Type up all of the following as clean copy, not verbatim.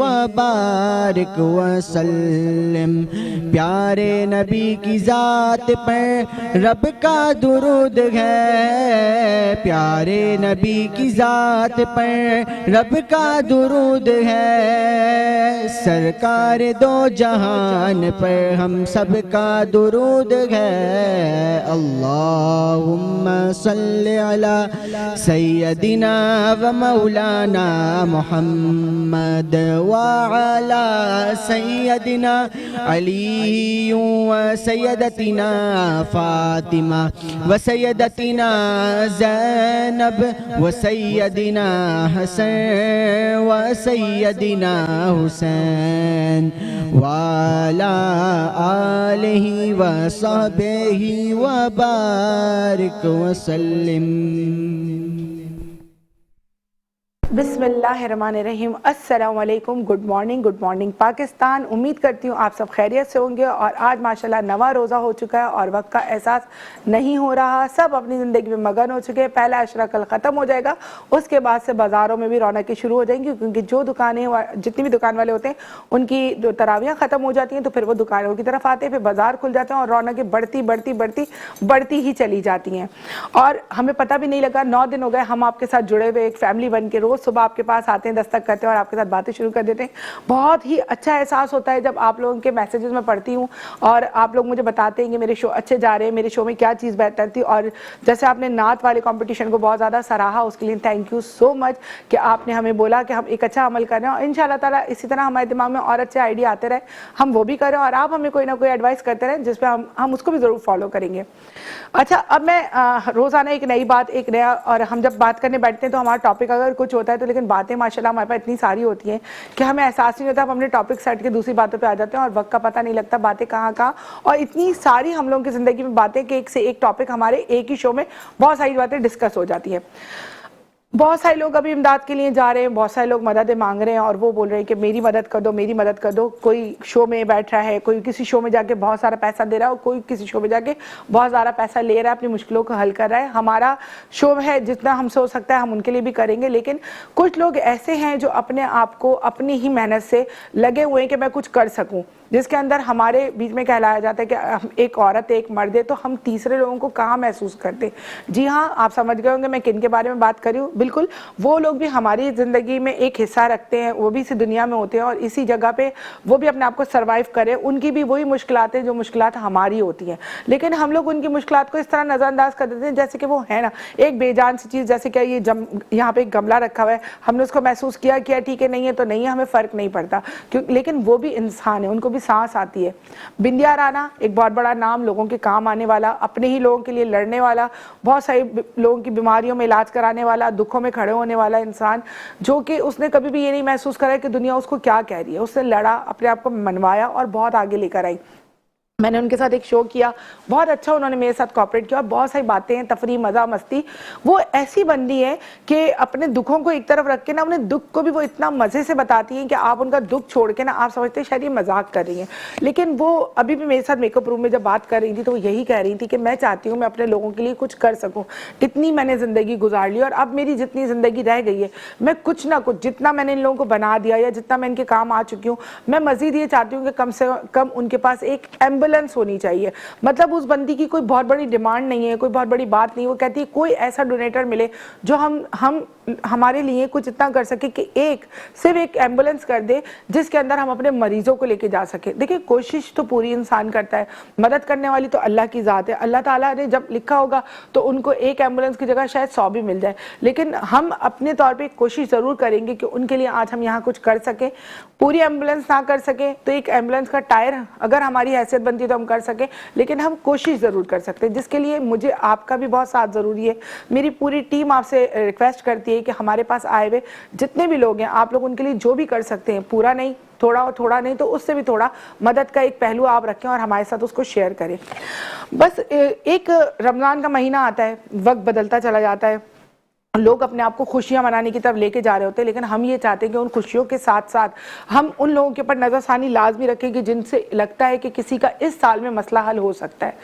वबारिक वसल्लम। प्यारे नबी की ज़ात पर रब का दुरूद है, प्यारे नबी की ज़ात पर रब का दुरूद है। सरकार दो जहान पर हम सब का दुरूद है। अल्लाहुम्मा सल्ली अला सय्यदिना व मौलाना मुहम्मद व अला सय्यदिना अली व सय्यदतिना फातिमा व सय्यदतिना ज़ैनब व सय्यदिना हसन व सय्यदिना हुसैन व अला आलिहि व सहबिहि व बारिक वसल्लिम। बिस्मिल्लाहिर्रहमानिर्रहीम। अस्सलाम वालेकुम। Good morning Pakistan. उम्मीद करती हूँ आप सब खैरियत से होंगे और आज माशाल्लाह नवा रोज़ा हो चुका है और वक्त का एहसास नहीं हो रहा। सब अपनी ज़िंदगी में मगन हो चुके हैं। पहला अशरा कल ख़त्म हो जाएगा, उसके बाद से बाज़ारों में भी रौनकें शुरू हो जाएंगी क्योंकि जो दुकानें जितनी भी दुकान वाले होते हैं उनकी जो तरावियाँ ख़त्म हो जाती हैं तो फिर वो दुकानों की तरफ आते हैं, फिर बाज़ार खुल जाते हैं और रौनकें बढ़ती ही चली जाती हैं। और हमें पता भी नहीं लगा 9 दिन हो गए हम आपके साथ जुड़े हुए, एक फैमिली बन के रोज़ सुबह आपके पास आते हैं, दस्तक करते हैं और आपके साथ बातें शुरू कर देते हैं। बहुत ही अच्छा एहसास होता है जब आप लोगों के मैसेजेस में पढ़ती हूँ और आप लोग मुझे बताते हैं कि मेरे शो अच्छे जा रहे हैं, मेरे शो में क्या चीज़ बेहतर थी। और जैसे आपने नात वाले कंपटीशन को बहुत ज़्यादा सराहा, उसके लिए थैंक यू सो मच कि आपने हमें बोला कि हम एक अच्छा अमल कर रहे हैं और इंशाल्लाह ताला इसी तरह हमारे दिमाग में और अच्छे आइडिया आते रहे, हम वो भी करें और आप हमें कोई ना कोई एडवाइस करते रहें जिस पर हम उसको भी ज़रूर फॉलो करेंगे। अच्छा, अब मैं रोज़ाना एक नई बात, एक नया, और हम जब बात करने बैठते हैं तो हमारा टॉपिक अगर कुछ होता है तो लेकिन बातें माशाल्लाह हमारे पास इतनी सारी होती हैं कि हमें एहसास नहीं होता, हम अपने टॉपिक सेट के दूसरी बातों पे आ जाते हैं और वक्त का पता नहीं लगता बातें कहाँ और इतनी सारी हम लोगों की ज़िंदगी में बातें कि एक से एक टॉपिक हमारे एक ही शो में बहुत सारी बातें डिस्कस हो जाती हैं। बहुत सारे लोग अभी इमदाद के लिए जा रहे हैं, बहुत सारे लोग मदद मांग रहे हैं और वो बोल रहे हैं कि मेरी मदद कर दो, मेरी मदद कर दो। कोई शो में बैठ रहा है, कोई किसी शो में जाके बहुत सारा पैसा दे रहा है और कोई किसी शो में जाके बहुत सारा पैसा ले रहा है, अपनी मुश्किलों को हल कर रहा है। हमारा शो है, जितना हमसे हो सकता है हम उनके लिए भी करेंगे, लेकिन कुछ लोग ऐसे हैं जो अपने आप को अपनी ही मेहनत से लगे हुए हैं कि मैं कुछ कर सकूँ, जिसके अंदर हमारे बीच में कहलाया जाता है कि एक औरत एक मर्द है तो हम तीसरे लोगों को कहाँ महसूस करते। जी हाँ, आप समझ गए होंगे मैं किन के बारे में बात कर रही हूँ। बिल्कुल वो लोग भी हमारी ज़िंदगी में एक हिस्सा रखते हैं, वो भी इसी दुनिया में होते हैं और इसी जगह पे वो भी अपने आप को सर्वाइव करें। उनकी भी वही मुश्किलात हैं जो मुश्किलात हमारी होती हैं, लेकिन हम लोग उनकी मुश्किलात को इस तरह नज़रअंदाज कर देते हैं जैसे कि वो है ना एक बेजान सी चीज़। जैसे क्या ये यहाँ पे एक गमला रखा हुआ है, हमने उसको महसूस किया ठीक है, नहीं है तो नहीं है, हमें फ़र्क नहीं पड़ता क्यों, लेकिन वो भी इंसान है, उनको भी सांस आती है। बिंदिया राना एक बहुत बड़ा नाम, लोगों के काम आने वाला, अपने ही लोगों के लिए लड़ने वाला, बहुत सारे लोगों की बीमारियों में इलाज कराने वाला, दुखों में खड़े होने वाला इंसान, जो कि उसने कभी भी ये नहीं महसूस करा कि दुनिया उसको क्या कह रही है। उसने लड़ा, अपने आप को मनवाया और बहुत आगे लेकर आई। मैंने उनके साथ एक शो किया, बहुत अच्छा उन्होंने मेरे साथ कोऑपरेट किया और बहुत सारी बातें हैं, तफरी, मज़ा, मस्ती। वो ऐसी बंदी है कि अपने दुखों को एक तरफ रख के ना अपने दुख को भी वो इतना मज़े से बताती हैं कि आप उनका दुख छोड़ के ना आप समझते हैं शायद ये मजाक कर रही हैं। लेकिन वो अभी भी मेरे साथ मेकअप रूम में जब बात कर रही थी तो वो यही कह रही थी कि मैं चाहती हूँ मैं अपने लोगों के लिए कुछ कर सकूँ। इतनी मैंने ज़िंदगी गुजार ली और अब मेरी जितनी ज़िंदगी रह गई है मैं कुछ ना कुछ, जितना मैंने इन लोगों को बना दिया या जितना मैं इनके काम आ चुकी हूँ, मैं मज़ीद ये चाहती हूँ कि कम से कम उनके पास एक एम्बुलेंस होनी चाहिए। मतलब उस बंदी की कोई बहुत बड़ी डिमांड नहीं है, कोई बहुत बड़ी बात नहीं। वो कहती है कोई ऐसा डोनेटर मिले जो हम हमारे लिए कुछ इतना कर सके कि सिर्फ एक एम्बुलेंस कर दे जिसके अंदर हम अपने मरीजों को लेके जा सके। देखिए कोशिश तो पूरी इंसान करता है, मदद करने वाली तो अल्लाह की ज़ात है। अल्लाह ताला ने जब लिखा होगा तो उनको एक एम्बुलेंस की जगह शायद 100 भी मिल जाए, लेकिन हम अपने तौर पे कोशिश ज़रूर करेंगे कि उनके लिए आज हम यहाँ कुछ कर सकें। पूरी एम्बुलेंस ना कर सके तो एक एम्बुलेंस का टायर अगर हमारी हैसियत बनती है तो हम कर सकें, लेकिन हम कोशिश ज़रूर कर सकते हैं, जिसके लिए मुझे आपका भी बहुत साथ ज़रूरी है। मेरी पूरी टीम आपसे रिक्वेस्ट करती है कि हमारे पास आए हुए जितने भी लोग हैं आप लोग उनके लिए जो भी कर सकते हैं, पूरा नहीं, थोड़ा और थोड़ा नहीं तो उससे भी थोड़ा मदद का एक पहलू आप रखें और हमारे साथ उसको शेयर करें। बस एक रमज़ान का महीना आता है, वक्त बदलता चला जाता है, लोग अपने आप को खुशियां मनाने की तरफ लेके जा रहे होते हैं, लेकिन हम ये चाहते हैं कि उन खुशियों के साथ साथ हम उन लोगों के ऊपर नज़रसानी लाजमी रखें कि जिनसे लगता है कि किसी का इस साल में मसला हल हो सकता है।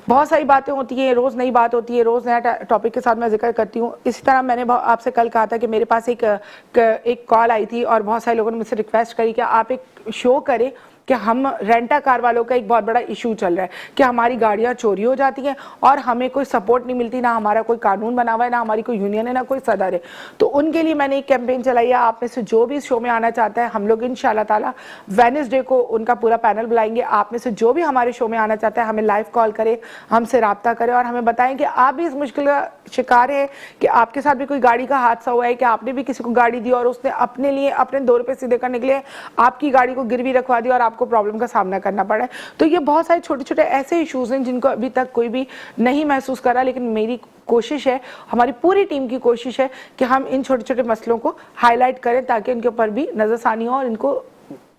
बहुत सारी बातें होती हैं, रोज़ नई बात होती है, रोज़ नया टॉपिक के साथ मैं जिक्र करती हूँ। इसी तरह मैंने आपसे कल कहा था कि मेरे पास एक कॉल आई थी और बहुत सारे लोगों ने मुझसे रिक्वेस्ट करी कि आप एक शो करें कि हम रेंटा कार वालों का एक बहुत बड़ा इशू चल रहा है कि हमारी गाड़ियां चोरी हो जाती हैं और हमें कोई सपोर्ट नहीं मिलती, ना हमारा कोई कानून बना हुआ है, ना हमारी कोई यूनियन है, ना कोई सदर है। तो उनके लिए मैंने एक कैंपेन चलाई है। आप में से जो भी इस शो में आना चाहता है, हम लोग इंशाल्लाह ताला वेडनेसडे को उनका पूरा पैनल बुलाएंगे। आप में से जो भी हमारे शो में आना चाहता है हमें लाइव कॉल करे, हमसे रब्ता करे और हमें बताएं कि आप भी इस मुश्किल का शिकार है कि आपके साथ भी कोई गाड़ी का हादसा हुआ है, कि आपने भी किसी को गाड़ी दी और उसने अपने लिए अपने 2 रुपए सीधे करने के लिए आपकी गाड़ी को गिरवी रखवा दी और आपको प्रॉब्लम का सामना करना पड़ा है। तो ये बहुत सारे छोटे छोटे ऐसे इश्यूज हैं जिनको अभी तक कोई भी नहीं महसूस करा, लेकिन मेरी कोशिश है, हमारी पूरी टीम की कोशिश है कि हम इन छोटे छोटे मसलों को हाईलाइट करें ताकि इनके ऊपर भी नजरसानी हो और इनको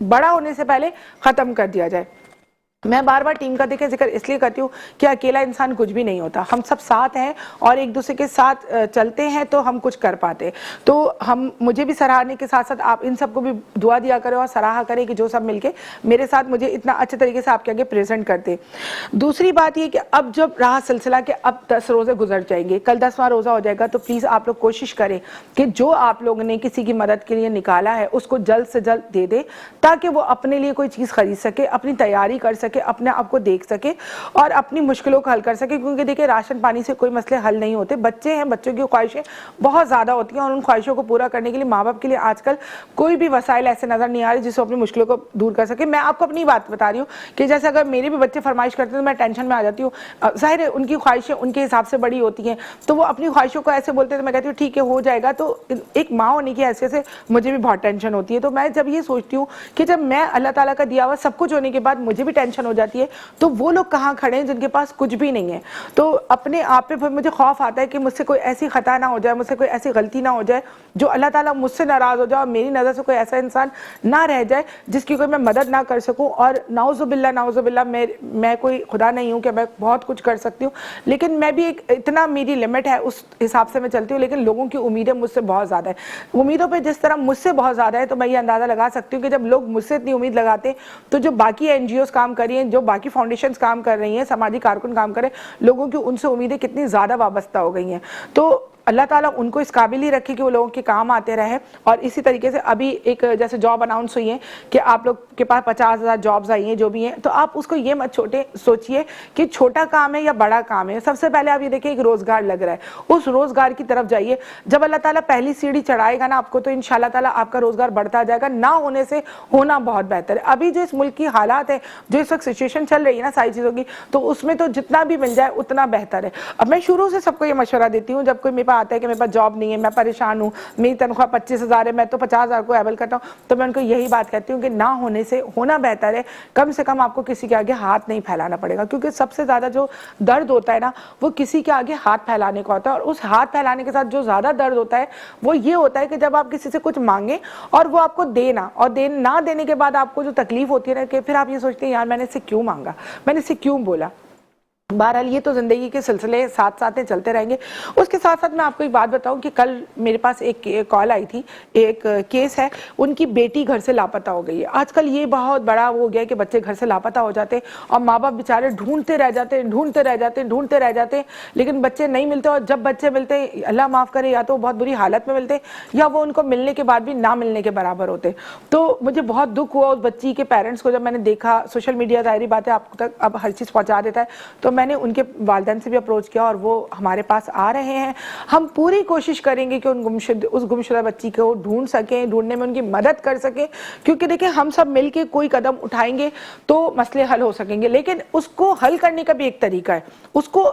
बड़ा होने से पहले खत्म कर दिया जाए। मैं बार बार टीम का देखिए जिक्र इसलिए करती हूँ कि अकेला इंसान कुछ भी नहीं होता, हम सब साथ हैं और एक दूसरे के साथ चलते हैं तो हम कुछ कर पाते। तो हम मुझे भी सराहने के साथ साथ आप इन सबको भी दुआ दिया करें और सराहा करें कि जो सब मिलके मेरे साथ मुझे इतना अच्छे तरीके से आपके आगे प्रेजेंट करते। दूसरी बात ये कि अब जब रहा सिलसिला कि अब 10 रोज़े गुजर जाएंगे, कल 10वां रोज़ा हो जाएगा, तो प्लीज़ आप लोग कोशिश करें कि जो आप लोगों ने किसी की मदद के लिए निकाला है उसको जल्द से जल्द दे दे ताकि वो अपने लिए कोई चीज़ खरीद सके, अपनी तैयारी कर सके, अपने आप को देख सके और अपनी मुश्किलों को हल कर सके। क्योंकि देखिए राशन पानी से कोई मसले हल नहीं होते, बच्चे हैं, बच्चों की ख्वाहिशें बहुत ज़्यादा होती हैं और उन ख्वाहिशों को पूरा करने के लिए माँ बाप के लिए आजकल कोई भी वसाइल ऐसे नज़र नहीं आ रहे जिससे अपनी मुश्किलों को दूर कर सके। मैं आपको अपनी बात बता रही हूँ कि जैसे अगर मेरे भी बच्चे फरमाइश करते हैं तो मैं टेंशन में आ जाती हूँ। जाहिर है उनकी ख्वाहिशें उनके हिसाब से बड़ी होती हैं, तो वो अपनी ख्वाहिशों को ऐसे बोलते हैं तो मैं कहती हूँ ठीक है हो जाएगा। तो एक माँ होने की हैसियत से मुझे भी बहुत टेंशन होती है। तो मैं जब ये सोचती हूँ कि जब मैं अल्लाह ताला का दिया हुआ सब कुछ होने के बाद मुझे भी टेंशन हो जाती है, तो वो लोग कहाँ खड़े हैं जिनके पास कुछ भी नहीं है। तो अपने आप पे फिर मुझे खौफ आता है कि मुझसे कोई ऐसी खता ना हो जाए, मुझसे कोई ऐसी गलती ना हो जाए जो अल्लाह ताला मुझसे नाराज़ हो जाए और मेरी नज़र से कोई ऐसा इंसान ना रह जाए जिसकी कोई मैं मदद ना कर सकूं। और नाउज़ुबिल्लाह मैं कोई खुदा नहीं हूं कि मैं बहुत कुछ कर सकती हूँ, लेकिन मैं भी एक इतना मेरी लिमिट है उस हिसाब से मैं चलती हूँ। लेकिन लोगों की उम्मीदें मुझसे बहुत ज़्यादा है, उम्मीदों पर जिस तरह मुझसे बहुत ज़्यादा है तो मैं ये अंदाज़ा लगा सकती हूँ कि जब लोग मुझसे इतनी उम्मीद लगाते हैं तो जो बाकी NGOs काम कर रही हैं, जो बाकी फाउंडेशंस काम कर रही हैं, समाजी कारकुन काम करें, लोगों की उनसे उम्मीदें कितनी ज़्यादा वाबस्ता हो गई हैं। तो अल्लाह ताला उनको इस काबिल ही रखे कि वो लोगों के काम आते रहे। और इसी तरीके से अभी एक जैसे जॉब अनाउंस हुई है कि आप लोग के पास 50,000 जॉब्स आई हैं, जो भी हैं, तो आप उसको ये मत सोचिए कि छोटा काम है या बड़ा काम है। सबसे पहले आप ये देखिए एक रोज़गार लग रहा है, उस रोज़गार की तरफ जाइए। जब अल्लाह ताला पहली सीढ़ी चढ़ाएगा ना आपको, तो इंशाल्लाह ताला आपका रोज़गार बढ़ता जाएगा। ना होने से होना बहुत बेहतर है। अभी जो इस मुल्क की हालात है, जो इस वक्त सिचुएशन चल रही है ना सारी चीज़ों की, तो उसमें तो जितना भी मिल जाए उतना बेहतर है। अब मैं शुरू से सबको ये मशवरा देती हूँ, जब कोई मेरे पास आते हैं कि मेरे पास जॉब नहीं है, मैं परेशान हूँ, मेरी तनख्वाह 25,000 है, मैं तो 50,000 को एबल करता हूँ, तो मैं उनको यही बात कहती हूँ कि ना होने से होना बेहतर है। कम से कम आपको किसी के आगे हाथ नहीं फैलाना पड़ेगा, क्योंकि सबसे ज़्यादा जो दर्द होता है ना, वो किसी के आगे हाथ फैलाने का होता है। और उस हाथ फैलाने के साथ जो ज़्यादा दर्द होता है वो ये होता है कि जब आप किसी से कुछ मांगे और वो आपको देना, और ना देने के बाद आपको जो तकलीफ होती है ना, कि फिर आप ये सोचते हैं यार मैंने इससे क्यों मांगा, मैंने इससे क्यों बोला। बहरहाल ये तो ज़िंदगी के सिलसिले साथ साथ चलते रहेंगे। उसके साथ साथ मैं आपको एक बात बताऊं कि कल मेरे पास एक कॉल आई थी, एक केस है, उनकी बेटी घर से लापता हो गई है। आजकल ये बहुत बड़ा हो गया है कि बच्चे घर से लापता हो जाते हैं और माँ बाप बेचारे ढूंढते रह जाते हैं, लेकिन बच्चे नहीं मिलते। और जब बच्चे मिलते हैं, अल्लाह माफ़ करे, या तो बहुत बुरी हालत में मिलते या वो उनको मिलने के बाद भी ना मिलने के बराबर होते। तो मुझे बहुत दुख हुआ उस बच्ची के पेरेंट्स को जब मैंने देखा। सोशल मीडिया ज़ाहिर बात है आपको तक अब हर चीज़ पहुँचा देता है, तो मैंने उनके वालिदैन से भी अप्रोच किया और वो हमारे पास आ रहे हैं। हम पूरी कोशिश करेंगे कि उस गुमशुदा बच्ची को ढूंढ सकें, ढूंढने में उनकी मदद कर सकें, क्योंकि देखिए हम सब मिलके कोई कदम उठाएंगे तो मसले हल हो सकेंगे। लेकिन उसको हल करने का भी एक तरीका है। उसको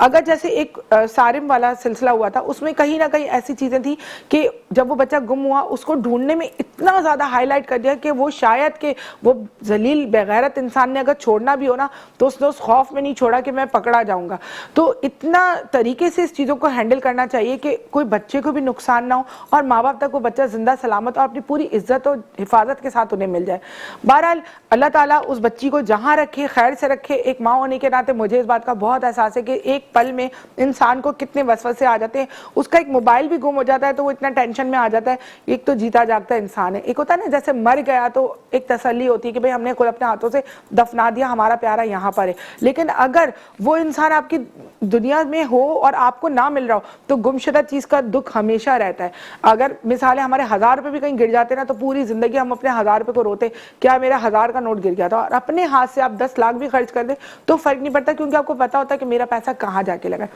अगर जैसे एक सारिम वाला सिलसिला हुआ था, उसमें कहीं ना कहीं ऐसी चीज़ें थी कि जब वो बच्चा गुम हुआ उसको ढूंढने में इतना ज़्यादा हाईलाइट कर दिया कि वो शायद कि वो जलील बेगैरत इंसान ने अगर छोड़ना भी हो ना, तो उसने उस खौफ में नहीं छोड़ा कि मैं पकड़ा जाऊंगा। तो इतना तरीके से इस चीज़ों को हैंडल करना चाहिए कि कोई बच्चे को भी नुकसान ना हो और माँ बाप तक वो बच्चा जिंदा सलामत और अपनी पूरी इज्जत और हिफाजत के साथ उन्हें मिल जाए। बहरहाल अल्लाह ताला उस बच्ची को जहाँ रखे, खैर से रखे। एक माँ होने के नाते मुझे इस बात का बहुत एहसास है कि एक पल में इंसान को कितने वसवसे आ जाते हैं। उसका एक मोबाइल भी गुम हो जाता है तो वो इतना टेंशन में आ जाता है। एक तो जीता जागता इंसान है, एक होता है ना जैसे मर गया तो एक तसल्ली होती है कि भाई हमने खुद अपने हाथों से दफना दिया, हमारा प्यारा यहाँ पर है। लेकिन अगर वो इंसान आपकी दुनिया में हो और आपको ना मिल रहा हो तो गुमशुदा चीज़ का दुख हमेशा रहता है। अगर मिसाल है हमारे 1000 रुपये भी कहीं गिर जाते ना, तो पूरी ज़िंदगी हम अपने 1000 रुपये को रोते, क्या मेरा 1000 का नोट गिर गया था। और अपने हाथ से आप 10 लाख भी खर्च कर दें तो फ़र्क नहीं पड़ता, क्योंकि आपको पता होता है कि मेरा पैसा कहाँ जाके लगा।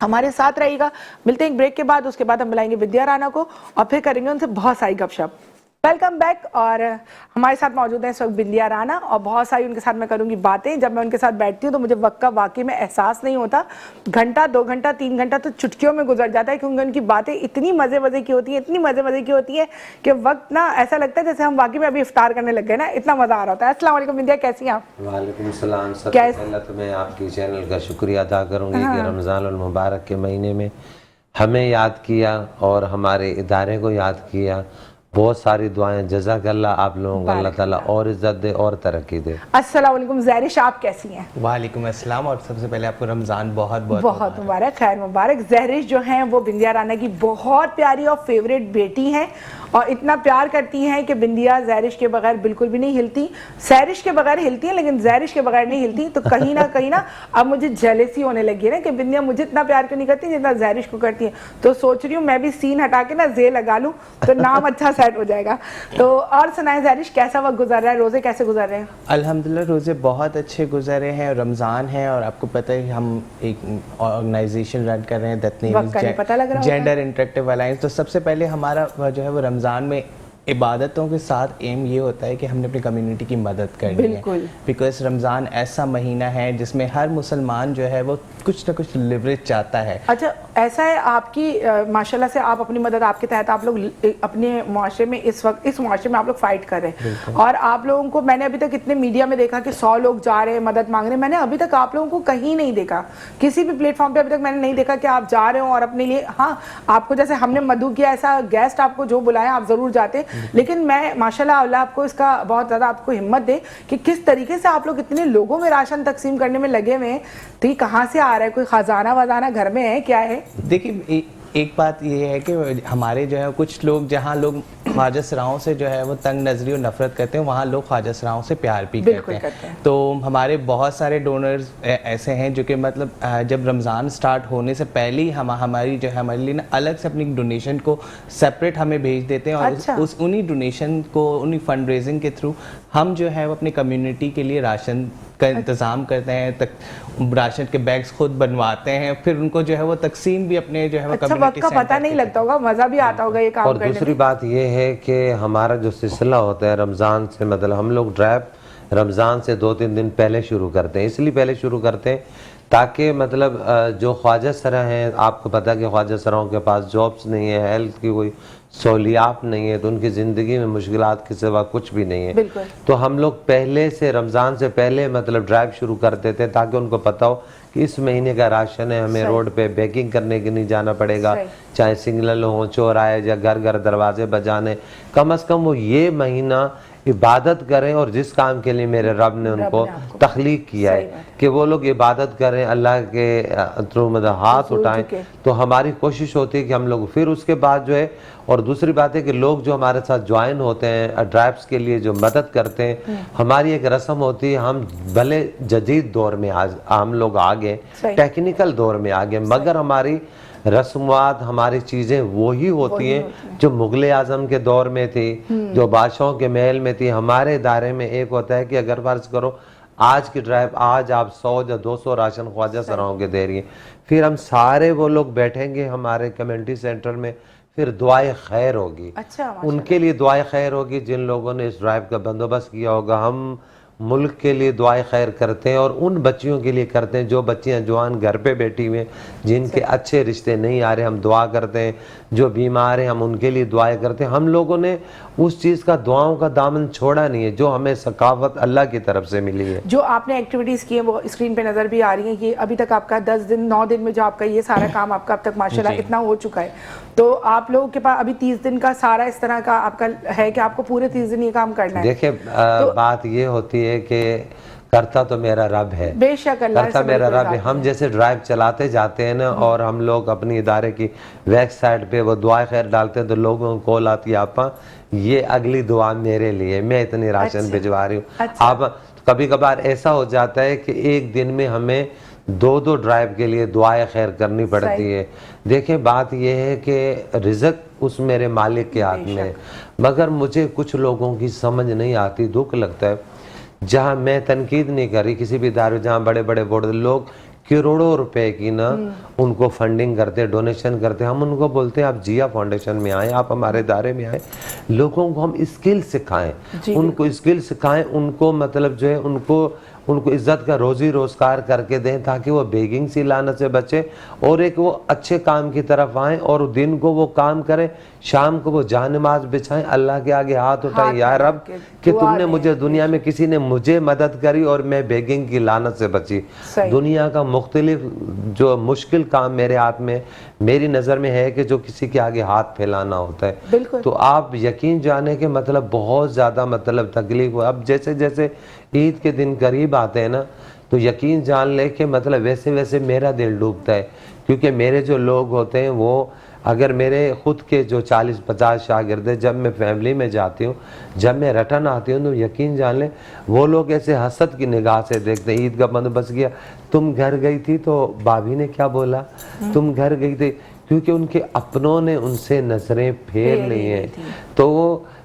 हमारे साथ रहेगा। मिलते हैं एक ब्रेक के बाद, उसके बाद हम बुलाएंगे विद्या राणा को और फिर करेंगे उनसे बहुत सारी गपशप। Welcome back. और हमारे साथ मौजूद है इस वक्त विद्या राणा और बहुत सारी उनके साथ मैं करूंगी बातें। जब मैं उनके साथ बैठती हूँ तो मुझे वक्त का वाकई में एहसास नहीं होता। घंटा, 2 घंटा, 3 घंटा तो चुटकियों में गुजर जाता है, क्योंकि उनकी बातें इतनी मज़े की होती हैं, इतनी मज़े की होती है कि वक्त ना ऐसा लगता है जैसे हम वाकई में अभी इफ्तार करने लग गए ना, इतना मज़ा आ रहा होता है। अस्सलाम वालेकुम विद्या, कैसी हैं आप? वालेकुम सलाम। सबसे पहले तो मैं आपकी चैनल का शुक्रिया अदा करूँगी कि रमज़ान अल मुबारक के महीने में हमें याद किया और हमारे इदारे को याद किया। बहुत सारी दुआएं, जज़ाकल्लाह आप लोगों को अल्लाह ताला और इज्जत दे और तरक्की दे। अस्सलाम वालेकुम ज़हरिश, आप कैसी हैं? वालेकुम अस्सलाम। और सबसे पहले आपको रमज़ान बहुत मुबारक, खैर मुबारक। ज़हरिश जो हैं वो बिंदिया राणा की बहुत प्यारी और फेवरेट बेटी हैं और इतना प्यार करती हैं कि बिंदिया ज़हरिश के बगैर बिल्कुल भी नहीं हिलती। सहरिश के बगैर हिलती हैं लेकिन ज़हरिश के बगैर नहीं हिलती। तो कहीं ना अब मुझे जेलसी होने लगी है ना कि बिंदिया मुझे इतना प्यार क्यों नहीं करती जितना ज़हरिश को करती है। तो सोच रही हूँ मैं भी सीन हटा के ना जे लगा लूँ तो नाम अच्छा सेट हो जाएगा। तो और सुनाए ज़हरिश, कैसा वक्त गुजर रहा है, रोज़े कैसे गुजर रहे हैं? अल्हम्दुलिल्लाह रोज़े बहुत अच्छे गुजरे हैं। रमज़ान है और आपको पता है हम एक ऑर्गेनाइजेशन रन कर रहे हैं, that name is gender interactive alliance. तो सबसे पहले हमारा जो है वो रमज़ान में इबादतों के साथ एम ये होता है कि हमने अपनी कम्युनिटी की मदद करनी है, बिकॉज रमज़ान ऐसा महीना है जिसमें हर मुसलमान जो है वो कुछ ना कुछ लिवरेज चाहता है। अच्छा, ऐसा है आपकी माशाल्लाह से आप अपनी मदद, आपके तहत आप लोग अपने मुआशरे में इस वक्त इस मुआशरे में आप लोग फाइट कर रहे हैं और आप लोगों को मैंने अभी तक इतने मीडिया में देखा कि 100 लोग जा रहे हैं मदद मांग रहे हैं। मैंने अभी तक आप लोगों को कहीं नहीं देखा, किसी भी प्लेटफॉर्म पे अभी तक मैंने नहीं देखा कि आप जा रहे हो और अपने लिए, हाँ आपको जैसे हमने मधु किया ऐसा गेस्ट आपको जो बुलाया आप जरूर जाते, लेकिन मैं माशाल्लाह अल्लाह आपको इसका बहुत ज़्यादा आपको हिम्मत दे कि किस तरीके से आप लोग इतने लोगों में राशन तकसीम करने में लगे हुए हैं। तो ये कहाँ से आ रहा है, कोई खजाना वजाना घर में है, क्या है? देखिए एक बात ये है कि हमारे जो है कुछ लोग, जहाँ लोग ख्वाजा सराओं से जो है वो तंग नजरी और नफरत करते हैं, वहाँ लोग ख्वाजा सराओं से प्यार भी करते हैं। तो हमारे बहुत सारे डोनर्स ऐसे हैं जो कि मतलब जब रमज़ान स्टार्ट होने से पहले ही हमारी जो है हमारे लिए ना अलग से अपनी डोनेशन को सेपरेट हमें भेज देते हैं और अच्छा। उन्हीं डोनेशन को, उन्हीं फंड रेजिंग के थ्रू हम जो है वो अपनी कम्युनिटी के लिए राशन का इंतज़ाम करते हैं, राशन के बैग्स खुद बनवाते हैं, फिर उनको जो है वो तकसीम भी अपने जो है वो कम्युनिटी से पता नहीं लगता होगा, मज़ा भी आता होगा ये काम करने में। और दूसरी बात ये है कि हमारा जो सिलसिला होता है रमज़ान से, मतलब हम लोग ड्राइव रमज़ान से 2-3 दिन पहले शुरू करते हैं। इसलिए पहले शुरू करते हैं ताकि मतलब जो ख्वाजा सरा हैं, आपको पता है कि ख्वाजा सराओं के पास जॉब्स नहीं है, हेल्थ की कोई सहूलियात नहीं है, तो उनकी ज़िंदगी में मुश्किलात के सिवा कुछ भी नहीं है। तो हम लोग पहले से रमज़ान से पहले मतलब ड्राइव शुरू कर देते हैं ताकि उनको पता हो कि इस महीने का राशन है, हमें रोड पे बेकिंग करने के नहीं जाना पड़ेगा, चाहे सिग्नल हो, चौराहे या घर घर दरवाजे बजाने, कम से कम वो ये महीना इबादत करें और जिस काम के लिए मेरे रब ने उनको तख्लीक किया है कि वो लोग इबादत करें, अल्लाह के थ्रू मतलब हाथ उठाएं। तो हमारी कोशिश होती है कि हम लोग फिर उसके बाद जो है, और दूसरी बात है कि लोग जो हमारे साथ ज्वाइन होते हैं ड्राइव्स के लिए जो मदद करते हैं, हमारी एक रस्म होती है, हम भले जदीद दौर में आज हम लोग आगे टेक्निकल दौर में आगे, मगर हमारी रस्मात हमारी चीज़ें वही होती हैं जो मुगल आजम के दौर में थी, जो बादशाहों के महल में थी। हमारे दायरे में एक होता है कि अगर फर्ज करो आज की ड्राइव आज आप 100 या 200 राशन ख्वाजा सराओं के दे रही हैं, फिर हम सारे वो लोग बैठेंगे हमारे कम्युनिटी सेंटर में, फिर दुआए खैर होगी। अच्छा, उनके लिए दुआए खैर होगी जिन लोगों ने इस ड्राइव का बंदोबस्त किया होगा। हम मुल्क के लिए दुआएं खैर करते हैं और उन बच्चियों के लिए करते हैं जो बच्चियां जवान घर पे बैठी हुई हैं, जिनके अच्छे रिश्ते नहीं आ रहे, हम दुआ करते हैं। जो बीमार हैं हम उनके लिए दुआएं करते हैं। हम लोगों ने उस चीज़ का दुआओं का दामन छोड़ा नहीं है जो हमें सकाफत अल्लाह की तरफ से मिली है। जो आपने एक्टिविटीज़ की है वो स्क्रीन पे नज़र भी आ रही है कि अभी तक आपका 10 दिन 9 दिन में जो आपका ये सारा काम आपका अब तक माशाल्लाह इतना हो चुका है, तो आप लोगों के पास अभी 30 दिन का सारा इस तरह का आपका है कि आपको पूरे 30 दिन ये काम करना है। देखिए बात ये होती है कि करता तो मेरा रब है, बेशक अल्लाह करता मेरा रब है। हम जैसे ड्राइव चलाते जाते हैं ना और हम लोग अपनी इदारे की वेबसाइट पे वो दुआ खैर डालते हैं तो लोगों को कॉल आती है, आपा ये अगली दुआ मेरे लिए, मैं इतनी राशन भिजवा रही हूँ। आप कभी कभार ऐसा हो जाता है कि एक दिन में हमें 2-2 ड्राइव के लिए दुआएं खैर करनी पड़ती है। देखें बात यह है कि रिज़्क उस मेरे मालिक के हाथ में, मगर मुझे कुछ लोगों की समझ नहीं आती, दुख लगता है। जहाँ मैं तनकीद नहीं कर रही किसी भी इदारे, जहाँ बड़े बड़े बोर्ड लोग करोड़ों रुपए की ना उनको फंडिंग करते, डोनेशन करते, हम उनको बोलते हैं आप जिया फाउंडेशन में आए, आप हमारे इदारे में आए, लोगों को हम स्किल सिखाएं, उनको स्किल सिखाएं, उनको मतलब जो है उनको इज्जत का रोजी रोजगार करके दें ताकि वो बेगिंग सी लानत से बचे और एक वो अच्छे काम की तरफ आएं और दिन को वो काम करें, शाम को वो जान-नमाज बिछाएं, अल्लाह के आगे हाथ उठाएं, या रब कि तुमने मुझे दुनिया में किसी ने मुझे मदद करी और मैं बेगिंग की लानत से बची। दुनिया का मुख्तलिफ जो मुश्किल काम मेरे हाथ में, मेरी नज़र में है कि जो किसी के आगे हाथ फैलाना होता है, तो आप यकीन जाने के मतलब बहुत ज़्यादा मतलब तकलीफ हो। अब जैसे जैसे ईद के दिन करीब आते हैं ना तो यकीन जान ले कि मतलब वैसे वैसे मेरा दिल डूबता है, क्योंकि मेरे जो लोग होते हैं वो अगर मेरे ख़ुद के जो 40-50 शागिर्द है, जब मैं फैमिली में जाती हूँ, जब मैं रिटर्न आती हूँ तो यकीन जान ले वो लोग ऐसे हसद की निगाह से देखते हैं। ईद का बंदोबस्त किया, तुम घर गई थी तो भाभी ने क्या बोला, तुम घर गई थी, क्योंकि उनके अपनों ने उनसे नजरें फेर ली हैं।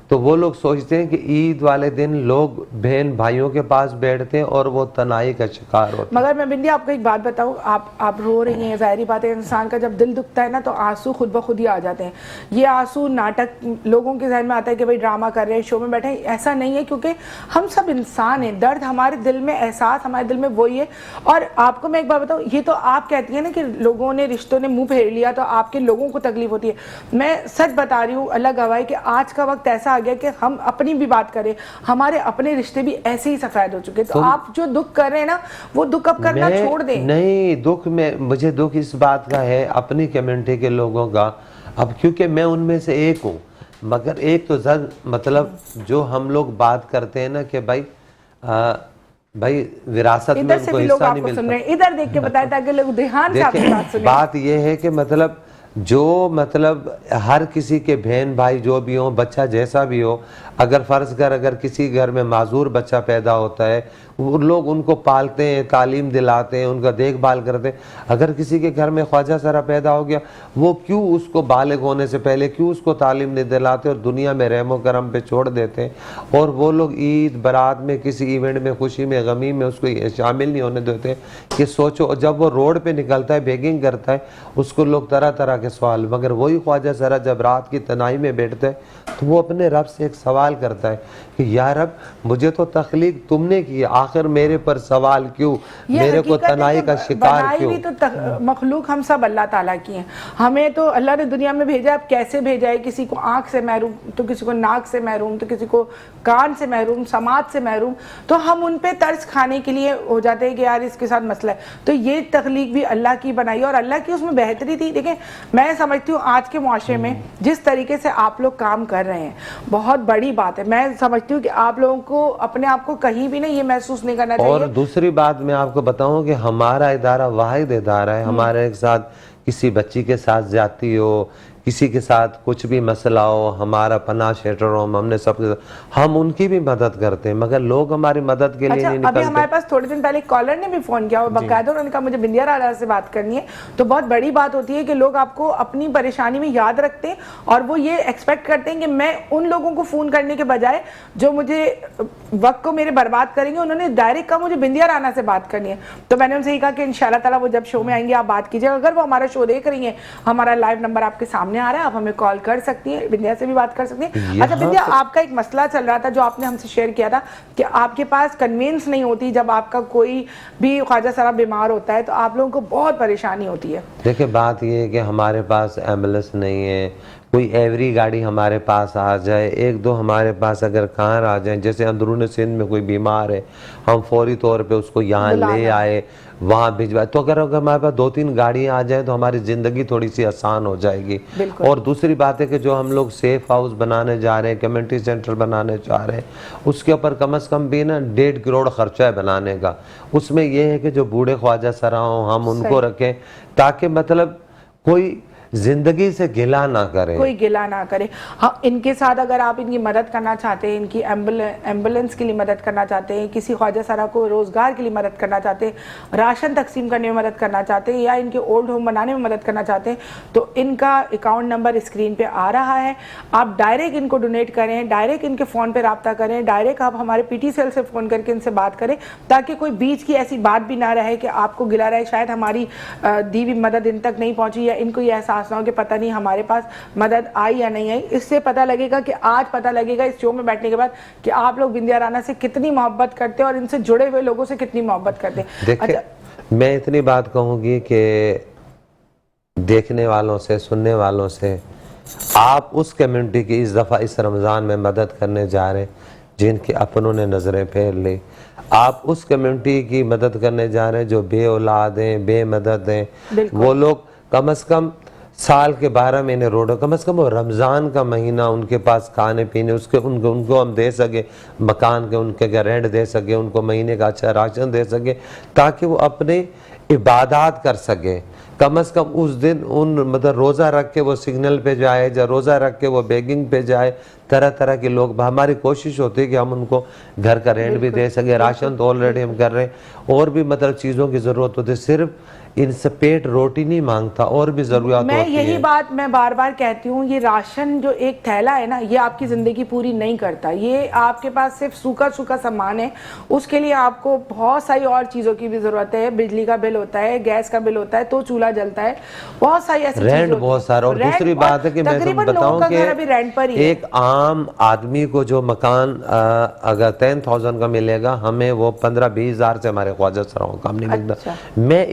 तो वो लोग सोचते हैं कि ईद वाले दिन लोग बहन भाइयों के पास बैठते हैं और वो तनाई का शिकार होते हैं। मगर मैं बिंदी आपको एक बात बताऊं, आप रो रही हैं, ज़ाहिरी बात है इंसान का जब दिल दुखता है ना तो आंसू खुद ब खुद ही आ जाते हैं। ये आंसू नाटक लोगों के जहन में आता है कि भाई ड्रामा कर रहे हैं, शो में बैठे हैं, ऐसा नहीं है, क्योंकि हम सब इंसान हैं, दर्द हमारे दिल में, एहसास हमारे दिल में वही है। और आपको मैं एक बात बताऊँ, ये तो आप कहती हैं ना कि लोगों ने रिश्तों ने मुँह फेर लिया तो आपके लोगों को तकलीफ होती है। मैं सच बता रही हूँ, अल्लाह गवाह कि आज का वक्त ऐसा आ गया कि हम अपनी भी बात करें, हमारे अपने रिश्ते भी ऐसे ही सफेद हो चुके। तो आप जो दुख कर रहे हैं ना वो दुख अब करना छोड़ दें। नहीं, दुख में मुझे दुख इस बात का है अपनी कम्युनिटी के लोगों का, अब क्योंकि मैं उनमें से एक हूँ। मगर एक तो मतलब जो हम लोग बात करते हैं ना कि भाई विरासत में उनको हिस्सा नहीं मिलता। इधर देख के बताएं ताकि लोग ध्यान से आपकी बात सुनें। बात ये है कि मतलब जो मतलब हर किसी के बहन भाई जो भी हो, बच्चा जैसा भी हो, अगर फ़र्ज़ कर अगर किसी घर में माजूर बच्चा पैदा होता है, वो लोग उनको पालते हैं, तालीम दिलाते हैं, उनका देखभाल करते हैं। अगर किसी के घर में ख्वाजा सरा पैदा हो गया, वो क्यों उसको बालिग होने से पहले क्यों उसको तालीम नहीं दिलाते और दुनिया में रहमो करम पे छोड़ देते हैं। और वो लोग ईद बारात में, किसी इवेंट में, खुशी में, गमी में उसको शामिल नहीं होने देते कि सोचो जब वो रोड पर निकलता है, बेगिंग करता है, उसको लोग तरह तरह के सवाल। मगर वही ख्वाजा सरा जब रात की तनाई में बैठता है तो वो अपने रब से एक सवाल करता है कि या रब मुझे तो तख्लीक तुमने की, आखिर मेरे पर सवाल क्यों, मेरे को तनाई का शिकार क्यों? तो मखलूक हम सब अल्लाह ताला की हैं, हमें तो अल्लाह ने दुनिया में भेजा, अब कैसे भेजा है, किसी को आंख से महरूम, तो किसी को नाक से महरूम, तो किसी को कान से महरूम, समाज से महरूम, तो हम उन पे तर्स खाने के लिए हो जाते हैं कि यार इसके साथ मसला है। तो ये तख्लीक भी अल्लाह की बनाई और अल्लाह की उसमें बेहतरी थी। देखिए मैं समझती हूँ आज के मुआशरे में जिस तरीके से आप लोग काम कर रहे हैं बहुत बड़ी बात है। मैं समझती हूँ कि आप लोगों को अपने आप को कहीं भी नहीं ये महसूस नहीं करना चाहिए। और दूसरी बात मैं आपको बताऊं कि हमारा इदारा वाहिद इदारा है, हमारे साथ किसी बच्ची के साथ जाती हो, किसी के साथ कुछ भी मसला हो, हमारा पनाह शेल्टर हो, हमने सब हम उनकी भी मदद करते हैं, मगर लोग हमारी मदद के लिए नहीं निकलते। अभी हमारे पास थोड़े दिन पहले कॉलर ने भी फोन किया और बकायदा उन्होंने कहा मुझे बिंदिया राना से बात करनी है। तो बहुत बड़ी बात होती है कि लोग आपको अपनी परेशानी में याद रखते हैं और वो ये एक्सपेक्ट करते हैं कि मैं उन लोगों को फोन करने के बजाय जो मुझे वक्त को मेरे बर्बाद करेंगे, उन्होंने डायरेक्ट कहा मुझे बिंदिया राना से बात करनी है। तो मैंने उनसे कहा कि इंशाल्लाह ताला वो जब शो में आएंगे आप बात कीजिएगा। अगर वो हमारा शो देख रही है, हमारा लाइव नंबर आपके सामने आ रहा है, आप हमें कॉल कर सकती हैं, बिंदिया से भी बात कर सकती हैं। अच्छा बिंदिया, आपका एक मसला चल रहा था जो आपने हमसे शेयर किया था कि आपके पास कन्वेंस नहीं होती, जब आपका कोई भी ख्वाजा साहब बीमार होता है तो आप लोगों को बहुत परेशानी होती है। देखिए बात ये है कि हमारे पास एम्बुलेंस नहीं है, कोई एवरी गाड़ी हमारे पास आ जाए, एक दो हमारे पास अगर कार आ जाए, जैसे अंदरून सिंध में कोई बीमार है हम फौरी तौर पे उसको यहाँ ले आए, वहाँ भिजवाए, तो अगर हमारे पास 2-3 गाड़ियाँ आ जाए तो हमारी ज़िंदगी थोड़ी सी आसान हो जाएगी। और दूसरी बात है कि जो हम लोग सेफ हाउस बनाने जा रहे हैं, कम्युनिटी सेंटर बनाने जा रहे हैं, उसके ऊपर कम से कम भी ना 1.5 करोड़ खर्चा है बनाने का। उसमें यह है कि जो बूढ़े ख्वाजा सरा हों हम उनको रखें ताकि मतलब कोई जिंदगी से गिला ना करे, कोई गिला ना करे। हाँ, इनके साथ अगर आप इनकी मदद करना चाहते हैं, इनकी एम्बुलेंस के लिए मदद करना चाहते हैं, किसी ख्वाजा सरा को रोजगार के लिए मदद करना चाहते हैं, राशन तकसीम करने में मदद करना चाहते हैं, या इनके ओल्ड होम बनाने में मदद करना चाहते हैं, तो इनका अकाउंट नंबर स्क्रीन पे आ रहा है। आप डायरेक्ट इनको डोनेट करें, डायरेक्ट इनके फ़ोन पर रब्ता करें, डायरेक्ट आप हमारे PT सेल से फ़ोन करके इनसे बात करें, ताकि कोई बीच की ऐसी बात भी ना रहे कि आपको गिला रहे शायद हमारी दी हुई मदद इन तक नहीं पहुँची, या इनको ये एहसास ना हो कि पता नहीं हमारे पास मदद आई या नहीं आई। इससे पता लगेगा कि आज पता लगेगा इस शो में बैठने के बाद कि आप लोग बिंदिया राना से कितनी मोहब्बत करते हैं और इनसे जुड़े हुए लोगों से कितनी मोहब्बत करते हैं। देखिए मैं इतनी बात कहूँगी कि देखने वालों से, सुनने वालों से, आप उस कम्युनिटी की इस दफ़ा इस रमज़ान में मदद करने जा रहे हैं जिनके अपनों ने नज़रें फेर ली, आप उस कम्युनिटी की मदद करने जा रहे हैं जो बे औलाद हैं, बेमदद हैं, वो लोग कम से कम साल के 12 महीने रोड, कम से कम वो रमज़ान का महीना उनके पास खाने पीने उसके उनको हम दे सके, मकान के उनके रेंट दे सके, उनको महीने का अच्छा राशन दे सके, ताकि वो अपनी इबादत कर सके। कम से कम उस दिन उन मतलब रोज़ा रख के वो सिग्नल पे जाए, या रोज़ा रख के वो बेगिंग पे जाए, तरह तरह के लोग। हमारी कोशिश होती है कि हम उनको घर का रेंट भी दे सके, राशन तो ऑलरेडी हम कर रहे हैं, और भी मतलब चीज़ों की ज़रूरत होती है। सिर्फ इनसे पेट रोटी नहीं मांगता, और भी ज़रूरत होती है। मैं यही बात मैं बार बार कहती हूँ, ये राशन जो एक थैला है ना, ये आपकी ज़िंदगी पूरी नहीं करता। ये आपके पास सिर्फ सूखा सूखा सामान है, उसके लिए आपको बहुत सारी और चीज़ों की भी ज़रूरत है। बिजली का बिल होता है, गैस का बिल होता है, तो चूल्हा जलता है, बहुत सारी ऐसी रेंट बहुत सारा। और दूसरी बात है कि मैं तुम्हें बताऊं कि एक आम आदमी को जो मकान अगर 10,000 का मिलेगा, हमें वो 15-20 हज़ार से हमारे ख्वाजा सराओं का काम नहीं मिलता। मैं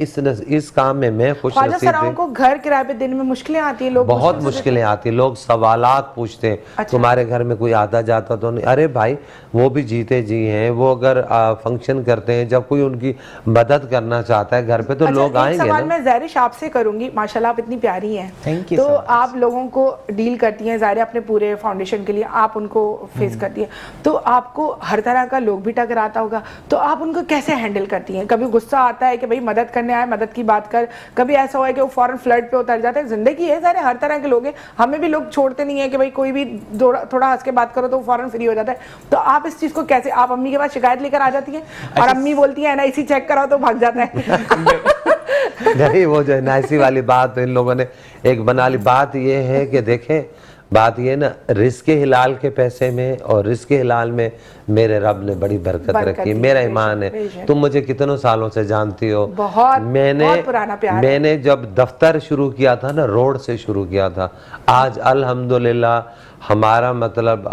इस काम में मैं खुश नसीब हूं। को घर किराए पे देने में मुश्किलें आती है, लोग बहुत मुश्किलें आती है, लोग सवालात पूछते हैं। अच्छा। तुम्हारे घर में कोई आता जाता तो नहीं? अरे भाई वो भी जीते जी हैं, वो अगर फंक्शन करते हैं, जब कोई उनकी मदद करना चाहता है घर पे तो लोग आएंगे। सवाल मैं ज़ाहिर आपसे करूंगी, माशाल्लाह आप इतनी प्यारी हैं, तो आप लोगों को डील करती हैं, ज़ाहिर अपने पूरे फाउंडेशन के लिए आप उनको फेस करती हैं, तो आपको हर तरह का लोग भी टकराता होगा, तो आप उनको कैसे हैंडल करती हैं? कभी गुस्सा आता है कि भाई मदद करने आए, मदद की बात कर, कभी ऐसा हुआ है कि वो फौरन फ्लड पे उतर जाते हैं? जिंदगी है, सारे हर तरह के लोग हैं, हमें भी लोग छोड़ते नहीं है कि भाई कोई भी थोड़ा हंस के बात करो तो फौरन फ्री हो जाता है। तो आप इस चीज को कैसे, आप अम्मी के पास शिकायत लेकर आ जाती हैं और अम्मी बोलती है NIC चेक कराओ तो भाग जाता है? नहीं, वो जो NIC वाली बात इन लोगों ने एक बना ली। बात ये है कि देखें, बात ये ना, रिस्क हिलाल के पैसे में और रिस्क हिलाल में मेरे रब ने बड़ी बरकत रखी, मेरा ईमान है। तुम मुझे कितनों सालों से जानती हो, बहुत पुराना प्यार। मैंने जब दफ्तर शुरू किया था ना, रोड से शुरू किया था, आज अल्हम्दुलिल्लाह हमारा मतलब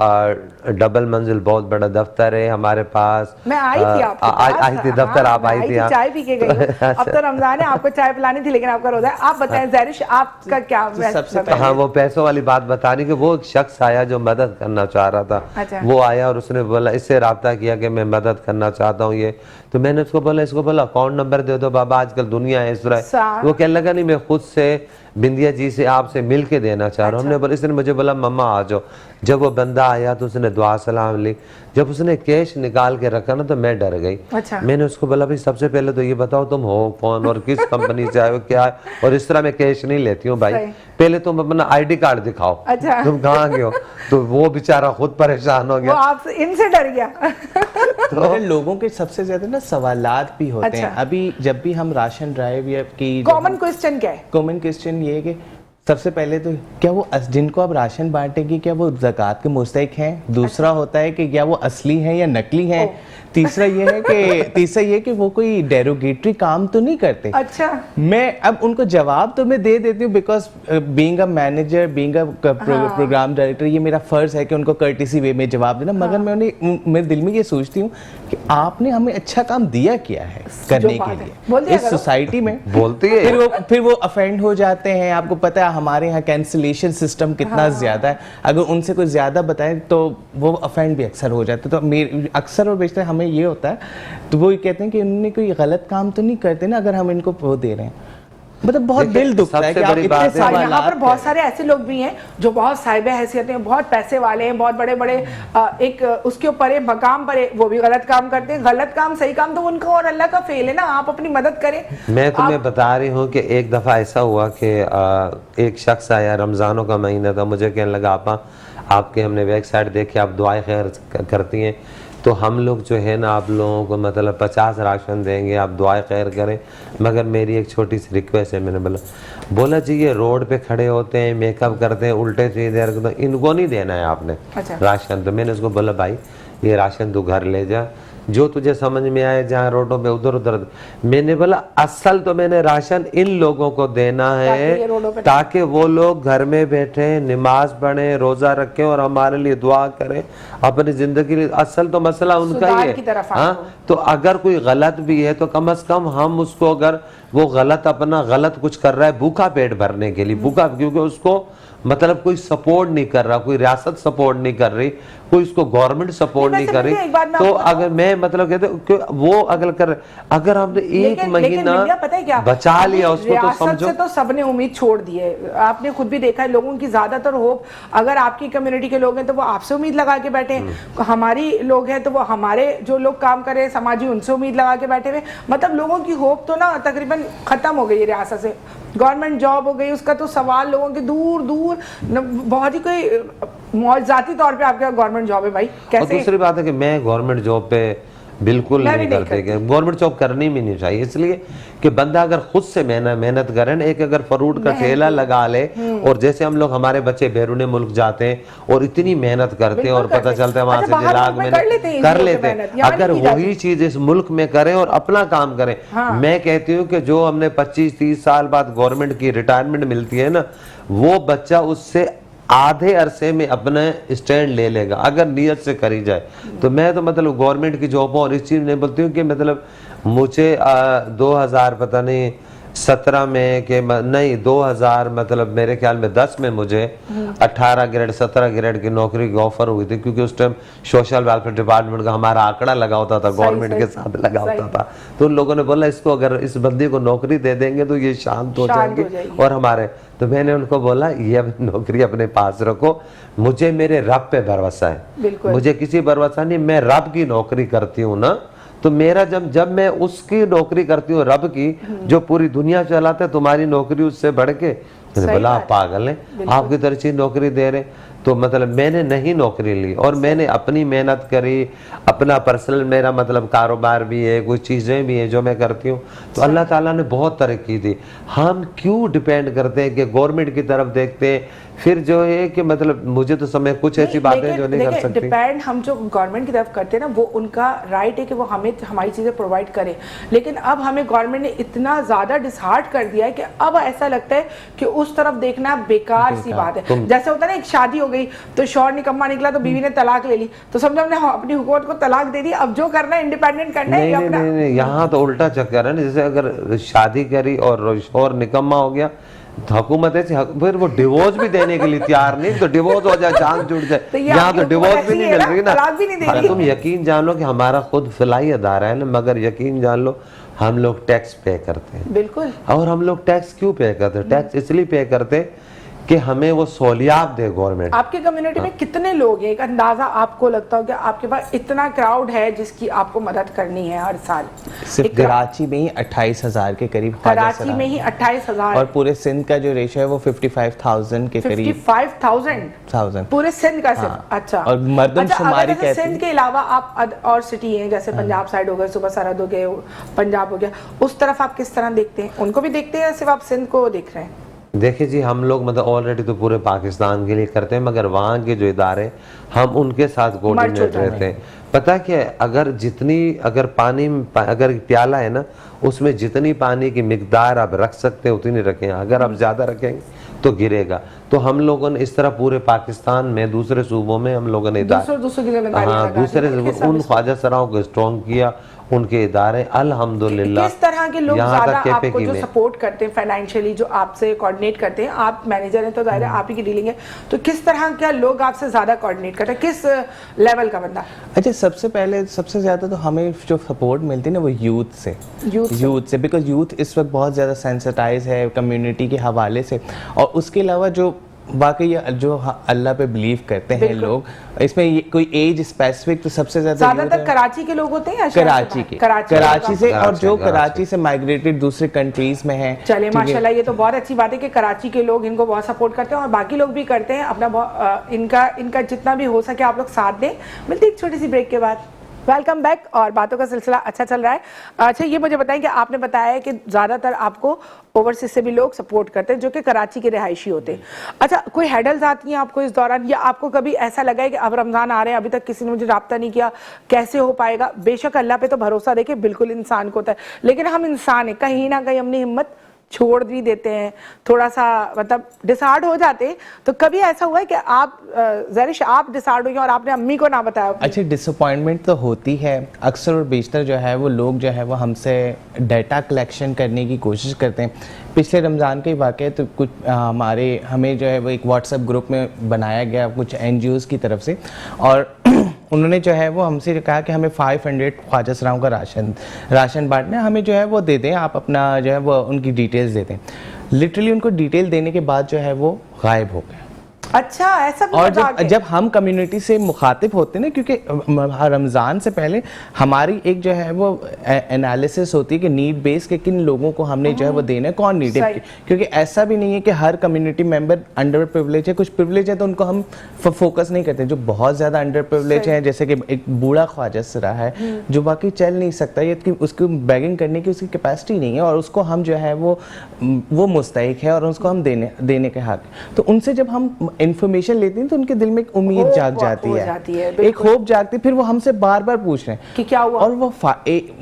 डबल मंजिल बहुत बड़ा दफ्तर है हमारे पास। मैं आई थी आपके पास, आई थी दफ्तर, आप आई थी, चाय पी के गई हूँ। अब तो रमजान है, आपको चाय पिलानी थी, लेकिन आपका रोजा है। आप बताएं ज़ाहिरिश, आपका क्या? हाँ, वो पैसों वाली बात बतानी कि वो एक शख्स आया जो मदद करना चाह रहा था। अच्छा। वो आया और उसने बोला, इससे रब्ता किया कि मैं मदद करना चाहता हूँ ये। तो मैंने इसको बोला अकाउंट नंबर दे दो बाबा, आजकल दुनिया है इस तरह। वो कहने लगा नहीं, मैं खुद से बिंदिया जी से आपसे मिल के देना चाह रहा हूँ। हमने बोला, इसने मुझे बोला मम्मा आ जाओ। जब वो बंदा आया तो उसने दुआ सलाम ली। जब उसने कैश निकाल के रखा ना तो मैं डर गई। अच्छा। मैंने उसको बोला, भाई सबसे पहले तो ये बताओ तुम हो कौन और किस कंपनी से आए हो, क्या है? और इस तरह मैं कैश नहीं लेती हूँ भाई, पहले तुम अपना आईडी कार्ड दिखाओ। अच्छा। तुम कहाँ गए हो? तो वो बेचारा खुद परेशान हो गया, वो आपसे इनसे डर गया। तो लोगों के सबसे ज्यादा ना सवालात भी होते हैं। अभी जब भी हम राशन ड्राइव या की कॉमन क्वेश्चन क्या है? कॉमन क्वेश्चन ये है कि सबसे पहले तो क्या वो जिनको आप राशन बांटेंगे क्या वो ज़कात के मुस्तहिक हैं? दूसरा होता है कि क्या वो असली हैं या नकली हैं? तीसरा ये है कि वो कोई डेरोगेटरी काम तो नहीं करते। अच्छा। मैं अब उनको जवाब तो मैं दे देती हूँ, because being a manager, being a programme director, ये मेरा फर्ज है कि उनको कर्टेसी वे में जवाब देना। मगर मैं उन्हें मेरे दिल में ये सोचती हूँ कि आपने हमें अच्छा काम दिया क्या है करने के लिए इस सोसाइटी में? बोलती है फिर वो अफेंड हो जाते हैं। आपको पता है हमारे यहाँ कैंसिलेशन सिस्टम कितना ज्यादा है, अगर उनसे कुछ ज्यादा बताएं तो वो अफेंड भी अक्सर हो जाते हैं। तो अक्सर और बेशतर हमें ये होता है, तो वो कहते हैं कि उन्होंने कोई गलत काम तो नहीं करते ना अगर हम इनको वो दे रहे हैं। मतलब बहुत दिल दुखता है कि आप इतने सवाल। यहाँ पर बहुत सारे ऐसे लोग भी हैं जो बहुत साहिबे हैसियत हैं, बहुत पैसे वाले हैं, बहुत बड़े बड़े एक उसके ऊपर है मकाम पर है, वो भी गलत काम करते हैं। गलत काम सही काम तो उनका और अल्लाह का फेल है ना, आप अपनी मदद करें। मैं तुम्हें बता रही हूँ कि एक दफ़ा ऐसा हुआ कि एक शख्स आया, रमज़ानों का महीना था, मुझे कहने लगा आपा आपके हमने वेबसाइट देखी, आप दुआएं खैर करती हैं, तो हम लोग जो है ना आप लोगों को मतलब 50 राशन देंगे, आप दुआएं खैर करें, मगर मेरी एक छोटी सी रिक्वेस्ट है। मैंने बोला जी ये रोड पे खड़े होते हैं, मेकअप करते हैं, उल्टे सीधे रखते हैं, इनको नहीं देना है आपने। अच्छा। राशन। तो मैंने उसको बोला भाई ये राशन तू घर ले जा, जो तुझे समझ में आए, जहाँ रोडों पे उधर उधर। मैंने बोला असल तो मैंने राशन इन लोगों को देना है ताकि वो लोग घर में बैठे नमाज पढ़ें, रोजा रखें और हमारे लिए दुआ करें अपनी जिंदगी लिए। असल तो मसला उनका ही है। हाँ, तो अगर कोई गलत भी है तो कम से कम हम उसको, अगर वो गलत अपना गलत कुछ कर रहा है भूखा पेट भरने के लिए, भूखा, क्योंकि उसको मतलब कोई सपोर्ट नहीं कर रहा, कोई रियासत सपोर्ट नहीं कर रही, कोई उसको गवर्नमेंट सपोर्ट नहीं कर रही, तो अगर मैं मतलब कहते वो अगर कर, अगर हमने एक महीना बचा लिया उसको तो समझो। से तो सबने उम्मीद छोड़ दी है। आपने खुद भी देखा है लोगों की ज्यादातर होप, अगर आपकी कम्युनिटी के लोग हैं तो वो आपसे उम्मीद लगा के बैठे हैं, हमारी लोग हैं तो वो हमारे जो लोग काम कर रहे हैं समाजी उनसे उम्मीद लगा के बैठे हुए। मतलब लोगों की होप तो ना तकरीबन खत्म हो गई है रियासत से। गवर्नमेंट जॉब हो गई उसका तो सवाल लोगों के दूर दूर, बहुत ही कोई जाती तौर पे आपका गवर्नमेंट जॉब है भाई कैसे। और दूसरी बात है कि मैं गवर्नमेंट जॉब पे बिल्कुल नहीं करते, गवर्नमेंट जॉब करनी भी नहीं चाहिए, इसलिए कि बंदा अगर खुद से मेहनत करे ना, एक अगर फ्रूट का ठेला लगा ले, और जैसे हम लोग हमारे बच्चे बैरून मुल्क जाते हैं और इतनी मेहनत करते हैं और पता चलता है वहां से दिलाग में कर लेते हैं, अगर वही चीज इस मुल्क में करें और अपना काम करें। मैं कहती हूँ कि जो हमने 25-30 साल बाद गवर्नमेंट की रिटायरमेंट मिलती है ना, वो बच्चा उससे आधे अरसे में अपने स्टैंड ले लेगा अगर नियत से करी जाए। तो मैं तो मतलब गवर्नमेंट की जॉब और इस चीज़ नहीं बोलती हूँ कि मतलब मुझे 2000 पता नहीं 17 में के नहीं 2000 मतलब मेरे ख्याल में 10 में मुझे 18 ग्रेड 17 ग्रेड की नौकरी की ऑफर हुई थी, क्योंकि उस टाइम सोशल वेलफेयर डिपार्टमेंट का हमारा आंकड़ा लगा होता था, गवर्नमेंट के साथ लगा होता था। तो उन लोगों ने बोला इसको अगर इस बंदी को नौकरी दे देंगे तो ये शांत हो जाएंगे और हमारे। तो मैंने उनको बोला ये नौकरी अपने पास रखो, मुझे मेरे रब पे भरोसा है, मुझे किसी भरोसा नहीं, मैं रब की नौकरी करती हूँ ना, तो मेरा जब मैं उसकी नौकरी करती हूँ रब की जो पूरी दुनिया चलाता है, तुम्हारी नौकरी उससे बढ़ के। मैंने बोला आप पागल हैं, आपकी तरह चीज नौकरी दे रहे। तो मतलब मैंने नहीं नौकरी ली और मैंने अपनी मेहनत करी, अपना पर्सनल मेरा मतलब कारोबार भी है, कुछ चीज़ें भी हैं जो मैं करती हूँ। तो अल्लाह ताला ने बहुत तरक्की दी। हम क्यों डिपेंड करते हैं कि गवर्नमेंट की तरफ देखते हैं, फिर जो है कि मतलब मुझे तो समय कुछ ऐसी बातें जो नहीं कर सकती। डिपेंड हम जो गवर्नमेंट की तरफ करते हैं ना, वो उनका राइट है कि वो हमें हमारी चीज़ें प्रोवाइड करे, लेकिन अब हमें गवर्नमेंट ने इतना ज़्यादा डिसहार्ट कर दिया है कि अब ऐसा लगता है कि उस तरफ देखना बेकार सी बात है। जैसे होता है ना, एक शादी हो गई तो शौहर निकम्मा निकला तो बीवी ने तलाक ले ली, तो समझो हमने अपनी हुकूमत को तलाक दे दी, अब जो करना है इंडिपेंडेंट करना है। नहीं, यहाँ तो उल्टा चक्कर है ना, जैसे अगर शादी करी और शौहर निकम्मा हो गया तो हुकूमत है, फिर वो डिवोर्स भी देने के लिए तैयार नहीं, तो डिवोर्स हो जाए, जान जुड़ जाए, यहाँ तो डिवोर्स भी नहीं मिल रही ना। तुम यकीन जान लो कि हमारा खुद फलाही अदारा है ना, मगर यकीन जान लो हम लोग टैक्स पे करते हैं। बिल्कुल। और हम लोग टैक्स क्यों पे करते हैं? टैक्स इसलिए पे करते हैं कि हमें वो सहूलियात दे गवर्नमेंट। आपके कम्युनिटी में कितने लोग हैं, एक अंदाजा आपको लगता हो कि आपके पास इतना क्राउड है जिसकी आपको मदद करनी है हर साल? सिर्फ कराची में ही 28,000 के करीब, कराची में ही 28,000, और पूरे सिंध का जो रेशो है वो 55,000 के करीब। 55,000 पूरे सिंध का सिर्फ? हाँ। अच्छा। और मर्दमशुमारी कहते हैं। सिंध के अलावा आप और सिटी हैं जैसे पंजाब साइड हो गए, सुबह सरहद हो गए, पंजाब हो गया, उस तरफ आप किस तरह देखते हैं? उनको भी देखते हैं या सिर्फ आप सिंध को देख रहे हैं? देखिए जी, हम लोग मतलब ऑलरेडी तो पूरे पाकिस्तान के लिए करते हैं, मगर वहाँ के जो इदारे हम उनके साथ कोऑर्डिनेट रहते हैं। पता क्या, अगर पानी अगर प्याला है ना, उसमें जितनी पानी की मिकदार आप रख सकते हैं उतनी रखें, अगर आप ज़्यादा रखेंगे तो गिरेगा। तो हम लोगों ने इस तरह पूरे पाकिस्तान में दूसरे सूबों में हम लोगों ने दूसरे उन ख्वाजा सराओं को स्ट्रॉन्ग किया, उनके इदारे अल्हम्दुलिल्लाह। किस तरह के लोग ज्यादा आपको जो सपोर्ट करते हैं फाइनेंशियली, जो आपसे कोऑर्डिनेट करते हैं? आप मैनेजर हैं तो जाहिर है आप ही की डीलिंग है, तो किस तरह के लोग आपसे ज्यादा कोऑर्डिनेट करते हैं, किस लेवल का बंदा? अच्छा, सबसे ज्यादा तो हमें जो सपोर्ट मिलती है ना वो यूथ से, बिकॉज यूथ इस वक्त बहुत ज़्यादा सेंसिटाइज है कम्युनिटी के हवाले से, और उसके अलावा जो वाकई जो अल्लाह पे बिलीव करते हैं लोग, इसमें कोई एज स्पेसिफिक तो सबसे ज्यादातर कराची के लोग होते हैं या कराची से, और जो कराची से माइग्रेटेड दूसरे कंट्रीज में हैं। चले माशाल्लाह, ये तो बहुत अच्छी बात है कि कराची के लोग इनको बहुत सपोर्ट करते हैं और बाकी लोग भी करते हैं अपना, इनका जितना भी हो सके आप लोग साथ दें। मिलते एक छोटी सी ब्रेक के बाद। वेलकम बैक, और बातों का सिलसिला अच्छा चल रहा है। अच्छा, ये मुझे बताएं कि आपने बताया है कि ज़्यादातर आपको ओवरसीज से भी लोग सपोर्ट करते हैं जो कि कराची के रिहायशी होते हैं। अच्छा, कोई हैडल्स आती हैं आपको इस दौरान, या आपको कभी ऐसा लगा है कि अब रमज़ान आ रहे हैं, अभी तक किसी ने मुझे रब्ता नहीं किया, कैसे हो पाएगा? बेशक अल्लाह पे तो भरोसा देखिए बिल्कुल इंसान को होता है, लेकिन हम इंसान हैं, कहीं ना कहीं अपनी हिम्मत छोड़ भी देते हैं, थोड़ा सा मतलब डिसहार्ड हो जाते हैं। तो कभी ऐसा हुआ है कि आप ज़रिश आप डिसहार्ड हुई और आपने अम्मी को ना बताया? अच्छा, डिसअपॉइंटमेंट तो होती है अक्सर और बेशतर, जो है वो लोग जो है वो हमसे डाटा कलेक्शन करने की कोशिश करते हैं। पिछले रमज़ान के वाक़े तो कुछ हमें जो है वो एक व्हाट्सएप ग्रुप में बनाया गया कुछ NGOs की तरफ से, और उन्होंने जो है वो हमसे कहा कि हमें 500 ख्वाजा सराओं का राशन बांटना है, हमें जो है वो दे दें, आप अपना जो है वो उनकी डिटेल्स दे दें। लिटरली उनको डिटेल देने के बाद जो है वो गायब हो गए। अच्छा, ऐसा भी? और जब हम कम्युनिटी से मुखातिब होते हैं ना, क्योंकि रमज़ान से पहले हमारी एक जो है वो एनालिसिस होती है कि नीड बेस के किन लोगों को हमने जो है वो देना है, कौन नीड है, क्योंकि ऐसा भी नहीं है कि हर कम्युनिटी मेंबर अंडर प्रिविलेज है। कुछ प्रिविलेज है तो उनको हम फोकस नहीं करते। जो बहुत ज़्यादा अंडर प्रिविलेज है, जैसे कि एक बूढ़ा ख्वाजा सरा है जो बाकी चल नहीं सकता, ये उसको बैगिंग करने की उसकी कैपेसिटी नहीं है, और उसको हम जो है वो मुस्तहिक है और उसको हम देने के हक। तो उनसे जब हम इन्फॉर्मेशन लेती हैं तो उनके दिल में एक उम्मीद जाग जाती है, एक होप जागती है, फिर वो हमसे बार बार पूछ रहे हैं कि क्या हुआ। और वो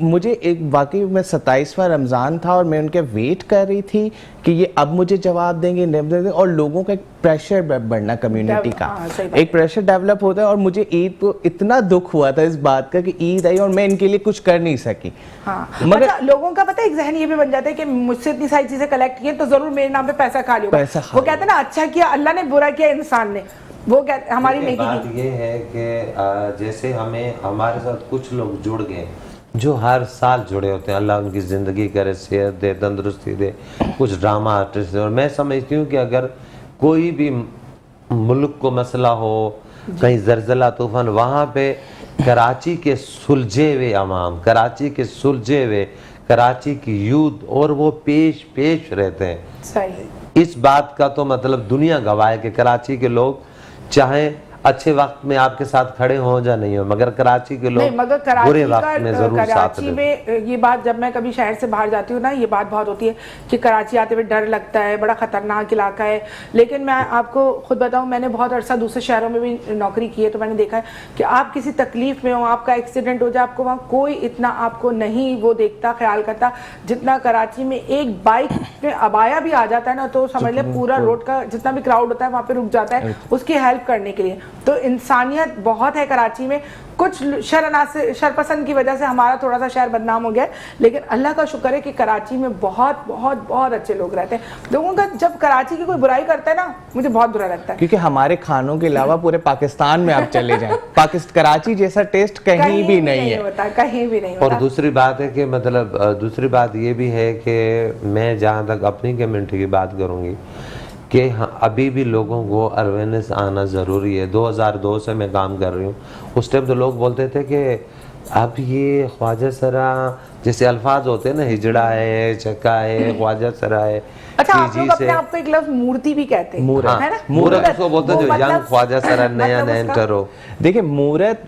मुझे एक वाकई में 27वां रमज़ान था और मैं उनके वेट कर रही थी कि ये अब मुझे जवाब देंगे, और लोगों का एक प्रेशर बढ़ना कम्युनिटी का, एक प्रेशर डेवलप होता है। और मुझे ईद को इतना दुख हुआ था इस बात का कि ईद आई और मैं इनके लिए कुछ कर नहीं सकी। मगर अच्छा, लोगों का पता है एक ज़हन ये भी बन जाता है कि मुझसे इतनी सारी चीजें कलेक्ट की तो जरूर मेरे नाम पे पैसा खा लियो। वो कहते हैं ना, अच्छा किया अल्लाह ने, बुरा किया इंसान ने। वो कहते हमारी नेकी बात ये है कि जैसे हमारे साथ कुछ लोग जुड़ गए जो हर साल जुड़े होते हैं, अल्लाह उनकी ज़िंदगी करे, सेहत दे, तंदुरुस्ती दे, कुछ ड्रामा आर्टिस्ट। और मैं समझती हूँ कि अगर कोई भी मुल्क को मसला हो, कहीं ज़लज़ला तूफान, वहाँ पे कराची के सुलझे हुए अवाम, कराची के सुलझे हुए कराची की यूथ, और वो पेश रहते हैं। सही। इस बात का तो मतलब दुनिया गवाह है कि कराची के लोग चाहे अच्छे वक्त में आपके साथ खड़े हो या नहीं हो, मगर कराची के लोग बुरे वक्त में जरूर साथ में ये बात, जब मैं कभी शहर से बाहर जाती हूँ ना, ये बात बहुत होती है कि कराची आते हुए डर लगता है, बड़ा खतरनाक इलाका है। लेकिन मैं आपको खुद बताऊँ, मैंने बहुत अरसा दूसरे शहरों में भी नौकरी की है, तो मैंने देखा है कि आप किसी तकलीफ में हो, आपका एक्सीडेंट हो जाए, आपको वहाँ कोई इतना आपको नहीं वो देखता, ख्याल करता जितना कराची में। एक बाइक में अबाया भी आ जाता है ना, तो समझ ले पूरा रोड का जितना भी क्राउड होता है वहाँ पे रुक जाता है उसकी हेल्प करने के लिए। तो इंसानियत बहुत है कराची में। कुछ शरपसंद की वजह से हमारा थोड़ा सा शहर बदनाम हो गया, लेकिन अल्लाह का शुक्र है कि कराची में बहुत बहुत बहुत अच्छे लोग रहते हैं। लोगों का जब कराची की कोई बुराई करता है ना, मुझे बहुत बुरा लगता है, क्योंकि हमारे खानों के अलावा पूरे पाकिस्तान में आप चले जाएं, कराची जैसा टेस्ट कहीं भी नहीं होता, कहीं भी नहीं होता। और दूसरी बात है कि मतलब दूसरी बात ये भी है कि मैं जहाँ तक अपनी कम्युनिटी की बात करूँगी कि हाँ, अभी भी लोगों को अवेयरनेस आना ज़रूरी है। 2002 से मैं काम कर रही हूँ। उस टाइम तो लोग बोलते थे कि अब ये ख्वाजा सरा जैसे अल्फाज होते हैं ना, हिजड़ा है, चक्का है, ख्वाजा सरा है। अच्छा, आप लोग अपने आप को एक लफ्ज़ मूर्ति भी कहते हैं, मूरत, है ना? मूरत उसको बोलते हैं जो यंग ख्वाजा सरा नया नया एंटर हो। देखिए, मूरत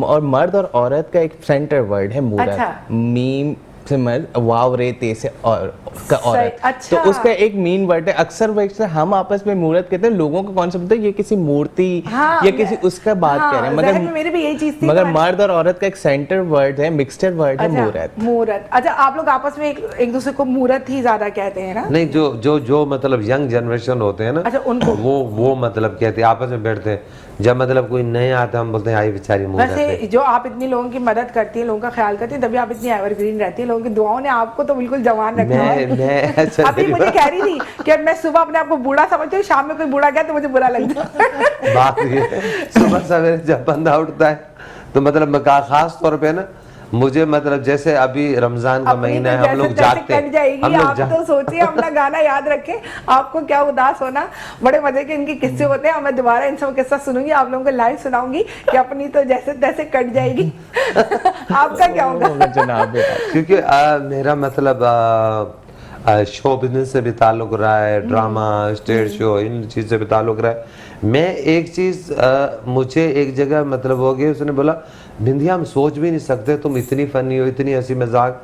और मर्द और औरत का एक सेंटर वर्ड है मूरत। अच्छा। मीम से मर्द, वाव रे ते से और का औरत। अच्छा। तो उसका एक मीन वर्ड है। अक्सर वैसे हम आपस में मूरत कहते हैं, लोगों को कौन सा पता है ये किसी मूर्ति या किसी उसका बात कह रहे हैं, मगर मेरे भी यही चीज थी, मगर मर्द और औरत का एक सेंटर वर्ड है, मिक्सचर वर्ड है मूरत। मूरत। अच्छा, आप लोग आपस में एक दूसरे को मूरत ही ज्यादा कहते हैं ना? नहीं, जो मतलब यंग जनरेशन होते हैं ना, अच्छा, उनको वो मतलब कहते हैं, आपस में बैठते हैं। जब मतलब कोई नए आता है हम बोलते हैं आई बेचारी मूरत है। वैसे जो आप इतनी लोगों की मदद करती हैं, लोगों का ख्याल करती हैं, तभी आप इतनी एवरग्रीन रहती हैं। लोगों की दुआओं ने आपको तो बिल्कुल जवान रखा है। अभी मुझे कह रही थी कि मैं सुबह अपने आप को बूढ़ा समझती हूँ, शाम में कोई बूढ़ा गया तो मुझे बुरा लगता है। बात ये सुबह सवेरे जब बंदा उठता है तो मतलब खास तौर पे ना, मुझे मतलब जैसे अभी रमजान का महीना है, हम लोग जागते हैं, हम लोग तो सोचिए अपना गाना याद रखें, आपको क्या उदास होना। बड़े मजे के इनके किस्से होते हैं, मैं दोबारा इनसे वो किस्सा सुनूंगी, आप लोगों को लाइव सुनाऊंगी कि अपनी तो जैसे तैसे कट जाएगी। आपका क्या होगा जनाब? क्योंकि मेरा मतलब शो बिजनेस से भी ताल्लुक रहा है, ड्रामा, स्टेज शो, इन चीज़ से भी ताल्लुक रहा है। मैं एक चीज़ मुझे एक जगह मतलब हो गई, उसने बोला बिंदिया हम सोच भी नहीं सकते तुम इतनी फनी हो, इतनी हंसी मजाक।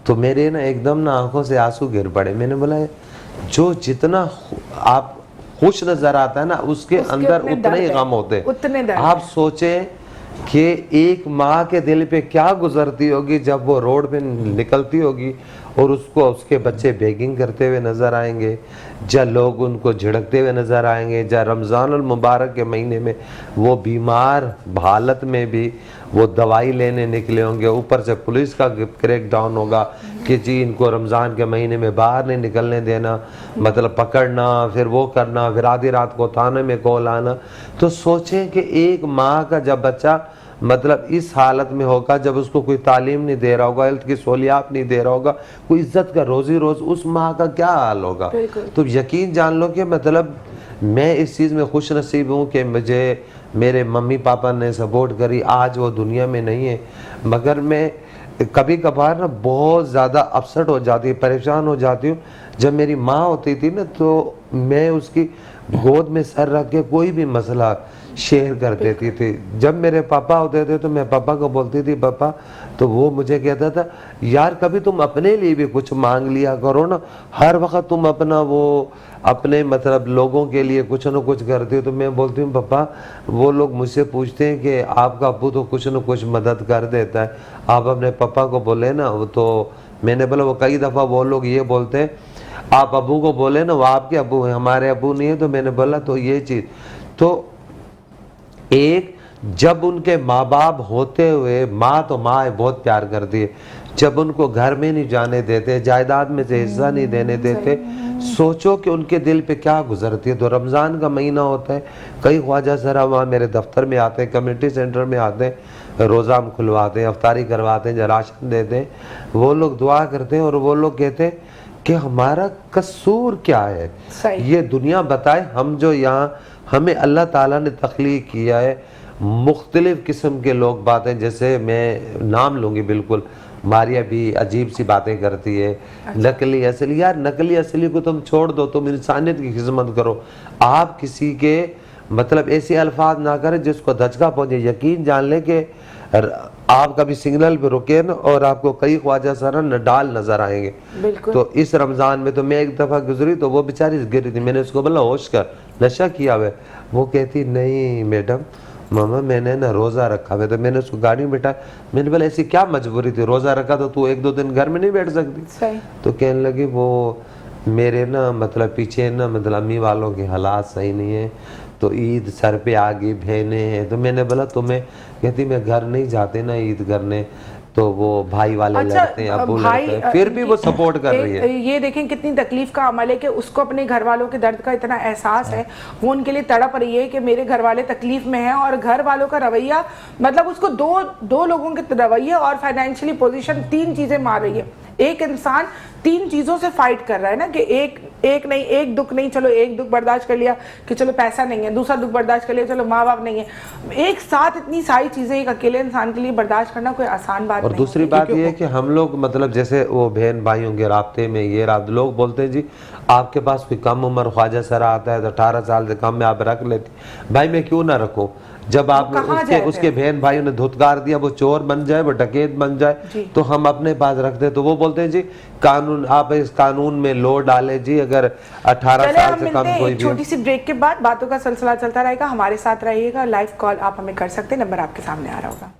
तो मेरे ना एकदम ना आंखों से आंसू गिर पड़े। मैंने बोला जो जितना आप खुश नजर आता है ना, उसके अंदर उतने ही गम होते हैं। आप सोचें कि एक माँ के दिल पे क्या गुजरती होगी जब वो रोड पे निकलती होगी और उसको उसके बच्चे बेगिंग करते हुए नज़र आएंगे, जब लोग उनको झिड़कते हुए नज़र आएंगे, जब रमज़ान अल मुबारक के महीने में वो बीमार हालत में भी वो दवाई लेने निकले होंगे, ऊपर से पुलिस का क्रैक डाउन होगा कि जी इनको रमज़ान के महीने में बाहर नहीं निकलने देना, मतलब पकड़ना, फिर वो करना, फिर आधी रात को थाने में कॉल आना। तो सोचें कि एक माँ का जब बच्चा मतलब इस हालत में होगा, जब उसको कोई तालीम नहीं दे रहा होगा, हेल्थ की सहूलियात नहीं दे रहा होगा, कोई इज्जत का रोजी रोज, उस माँ का क्या हाल होगा। तो यकीन जान लो कि मतलब मैं इस चीज़ में खुश नसीब हूँ कि मुझे मेरे मम्मी पापा ने सपोर्ट करी। आज वो दुनिया में नहीं है, मगर मैं कभी कभार ना बहुत ज़्यादा अपसेट हो जाती, परेशान हो जाती हूँ। जब मेरी माँ होती थी ना, तो मैं उसकी गोद में सर रख के कोई भी मसला शेयर कर देती थी। जब मेरे पापा होते थे तो मैं पापा को बोलती थी पापा, तो वो मुझे कहता था यार कभी तुम अपने लिए भी कुछ मांग लिया करो ना, हर वक्त तुम अपना वो अपने मतलब लोगों के लिए कुछ न कुछ करते हो। तो मैं बोलती हूँ पापा, वो लोग मुझसे पूछते हैं कि आपका अब्बू तो कुछ न कुछ मदद कर देता है, आप अपने पापा को बोले ना। वो तो मैंने बोला वो कई दफ़ा वो लोग ये बोलते हैं आप अब्बू को बोले ना, वो आपके अब्बू हैं, हमारे अब्बू नहीं है। तो मैंने बोला तो ये चीज़ तो एक, जब उनके माँ बाप होते हुए, माँ तो माँ है, बहुत प्यार करती है, जब उनको घर में नहीं जाने देते, जायदाद में से हिस्सा नहीं देने देते, सोचो कि उनके दिल पे क्या गुजरती है। तो रमज़ान का महीना होता है, कई ख्वाजा सरा वहाँ मेरे दफ्तर में आते हैं, कम्युनिटी सेंटर में आते हैं, रोज़ा हम खुलवाते हैं, अफ्तारी करवाते हैं, राशन देते हैं, वो लोग दुआ करते हैं और वो लोग कहते हैं कि हमारा कसूर क्या है, ये दुनिया बताए। हम जो यहाँ हमें अल्लाह ताला ने तख्लीक किया है, मुख्तलिफ़ किस्म के लोग बातें, जैसे मैं नाम लूँगी बिल्कुल, मारिया भी अजीब सी बातें करती है। अच्छा। नकली असली, यार नकली असली को तुम छोड़ दो, तुम इंसानियत की खिदमत करो। आप किसी के मतलब ऐसे अल्फाज ना करें जिसको धचका पहुंचे। यकीन जान ले कि आप कभी सिग्नल पे रुके ना और आपको कई ख्वाजा सरा नडाल नजर आएंगे। तो इस रमजान में तो मैं एक दफा गुजरी तो वो बेचारी गिरी थी, मैंने उसको बोला होश कर, नशा किया हुआ है। वो कहती नहीं मैडम मामा मैंने ना रोजा रखा हुआ। तो मैंने उसको गाड़ी में बैठा, मैंने बोला ऐसी क्या मजबूरी थी, रोजा रखा तो तू 1-2 दिन घर में नहीं बैठ सकती। तो कहने लगी वो मेरे ना मतलब पीछे ना मतलब अम्मी वालों के हालात सही नहीं है, तो ईद सर पे आ गई, बहने हैं। तो मैंने बोला तुम्हें, कहती मैं घर नहीं जाते ना ईद करने, तो वो भाई वाले लड़ते हैं, अबू लड़ते हैं, फिर भी वो सपोर्ट कर रही है। ये देखें कितनी तकलीफ का अमल है कि उसको अपने घर वालों के दर्द का इतना एहसास है, वो उनके लिए तड़प रही है कि मेरे घर वाले तकलीफ में हैं, और घर वालों का रवैया मतलब उसको दो लोगों के रवैया और फाइनेंशियली पोजीशन 3 चीजें मार रही है। एक इंसान 3 चीजों से फाइट कर रहा है ना कि एक दुख नहीं, चलो एक दुख बर्दाश्त कर लिया कि चलो पैसा नहीं है, दूसरा दुख बर्दाश्त कर लिया चलो माँ बाप नहीं है। एक साथ इतनी सारी चीजें एक अकेले इंसान के लिए बर्दाश्त करना कोई आसान बात और नहीं। दूसरी बात ये है कि हम लोग मतलब जैसे वो बहन भाइयों के राब्ते में ये लोग बोलते हैं जी आपके पास कोई कम उम्र ख्वाजा सरा आता है तो 18 साल से कम में आप रख लेती। भाई मैं क्यों ना रखूं, जब आप उसके बहन भाइयों ने धुतकार दिया वो चोर बन जाए, वो डकैत बन जाए, तो हम अपने पास रखते। तो वो बोलते हैं जी कानून, आप इस कानून में लो डाले जी, अगर 18 साल से कम कोई भी। छोटी सी ब्रेक के बाद बातों का सिलसिला चलता रहेगा, हमारे साथ रहिएगा। लाइव कॉल आप हमें कर सकते हैं, नंबर आपके सामने आ रहा होगा।